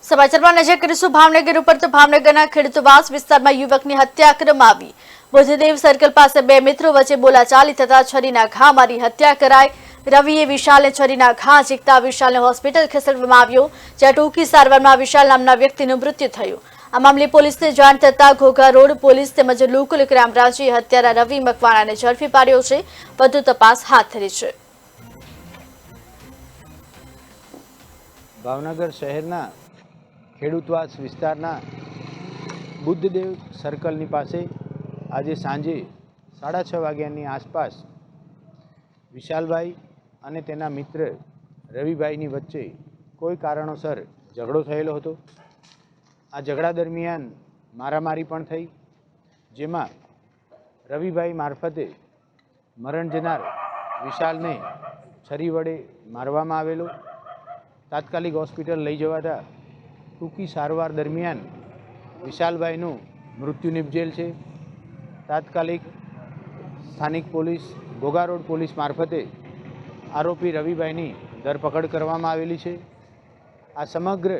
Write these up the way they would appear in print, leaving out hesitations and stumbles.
સમાચારમાં નજર કરીશું ભાવનગર ઉપર તો ભાવનગરના ખેડૂતવાસ વિસ્તારમાં યુવકની હત્યા કરવામાં આવી। બુદ્ધદેવ સર્કલ પાસે બે મિત્રો વચ્ચે બોલાચાલી થતા છરીના ઘા મારી હત્યા કરાઈ। રવિએ વિશાલને છરીના ઘા ઝીકતા વિશાલને હોસ્પિટલ ખસેડવામાં આવ્યો, જ્યાં ટૂંકી સારવારમાં વિશાલ નામના વ્યક્તિનું મૃત્યુ થયું। આ મામલે પોલીસને જાણ થતા ઘોઘા રોડ પોલીસ તેમજ લોકલ ક્રાઇમ બ્રાન્ચે હત્યારા રવિ મકવાણાને ઝડપી પાડ્યો છે। વધુ તપાસ હાથ ધરી છે। ભાવનગર શહેરના ખેડૂતવાસ વિસ્તારના બુદ્ધદેવ સર્કલની પાસે આજે સાંજે 6:30 વાગ્યાની આસપાસ વિશાલભાઈ અને તેના મિત્ર રવિભાઈની વચ્ચે કોઈ કારણોસર ઝઘડો થયેલો હતો। આ ઝઘડા દરમિયાન મારામારી પણ થઈ, જેમાં રવિભાઈ મારફતે મરણ જનાર વિશાલને છરી વડે મારવામાં આવેલો। તાત્કાલિક હોસ્પિટલ લઈ જવાતા ટૂંકી સારવાર દરમિયાન વિશાલભાઈનું મૃત્યુ નિપજેલ છે। તાત્કાલિક સ્થાનિક પોલીસ ઘોઘા રોડ પોલીસ મારફતે આરોપી રવિભાઈની ધરપકડ કરવામાં આવેલી છે। આ સમગ્ર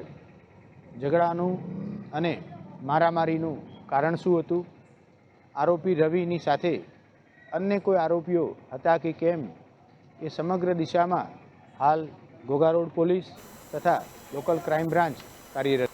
ઝઘડાનું અને મારામારીનું કારણ શું હતું, આરોપી રવિની સાથે અન્ય કોઈ આરોપીઓ હતા કે કેમ, એ સમગ્ર દિશામાં હાલ ઘોઘા રોડ પોલીસ તથા લોકલ ક્રાઇમ બ્રાન્ચ કાર્યરત।